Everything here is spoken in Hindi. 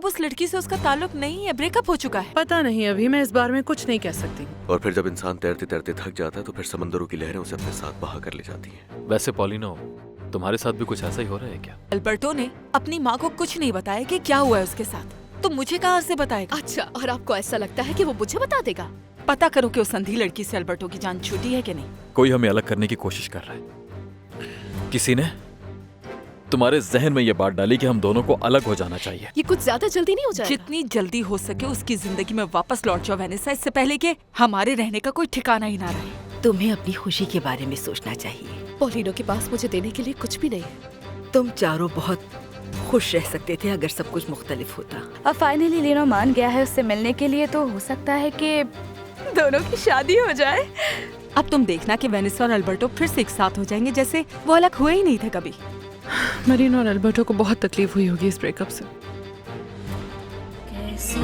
अब उस लड़की से उसका ताल्लुक नहीं है, ब्रेकअप हो चुका है। पता नहीं, अभी मैं इस बारे में कुछ नहीं कह सकती। और फिर जब इंसान तैरते तैरते थक जाता है तो फिर समंदरों की लहरें उसे अपने साथ बहा कर ले जाती हैं। वैसे पॉलिनो, तुम्हारे साथ भी कुछ ऐसा ही हो रहा है क्या? अल्बर्टो ने अपनी माँ को कुछ नहीं बताया कि क्या हुआ है उसके साथ, तो मुझे कहाँ से बताएगा? अच्छा, और आपको ऐसा लगता है कि वो मुझे बता देगा? पता करो कि उस अंधी लड़की से अल्बर्टो की जान छूटी है कि नहीं। कोई हमें अलग करने की कोशिश कर रहा है। किसी ने तुम्हारे जहन में ये बात डाली कि हम दोनों को अलग हो जाना चाहिए। ये कुछ ज्यादा जल्दी नहीं हो जाएगा? जितनी जल्दी हो सके उसकी जिंदगी में वापस लौट जाओ वेनेसा, इससे पहले कि हमारे रहने का कोई ठिकाना ही ना रहे। तुम्हें अपनी खुशी के बारे में सोचना चाहिए। पॉलिनो के पास मुझे देने के लिए कुछ भी नहीं है। तुम चारों बहुत खुश रह सकते थे अगर सब कुछ मुख्तलिफ होता। अब फाइनली लीनो मान गया है उससे मिलने के लिए, तो हो सकता है कि दोनों की शादी हो जाए। अब तुम देखना कि वेनेसा और अल्बर्टो फिर से एक साथ हो जाएंगे जैसे वो अलग हुए ही नहीं थे कभी। मरीनो और अल्बर्टो को बहुत तकलीफ हुई होगी इस ब्रेकअप से। कैसे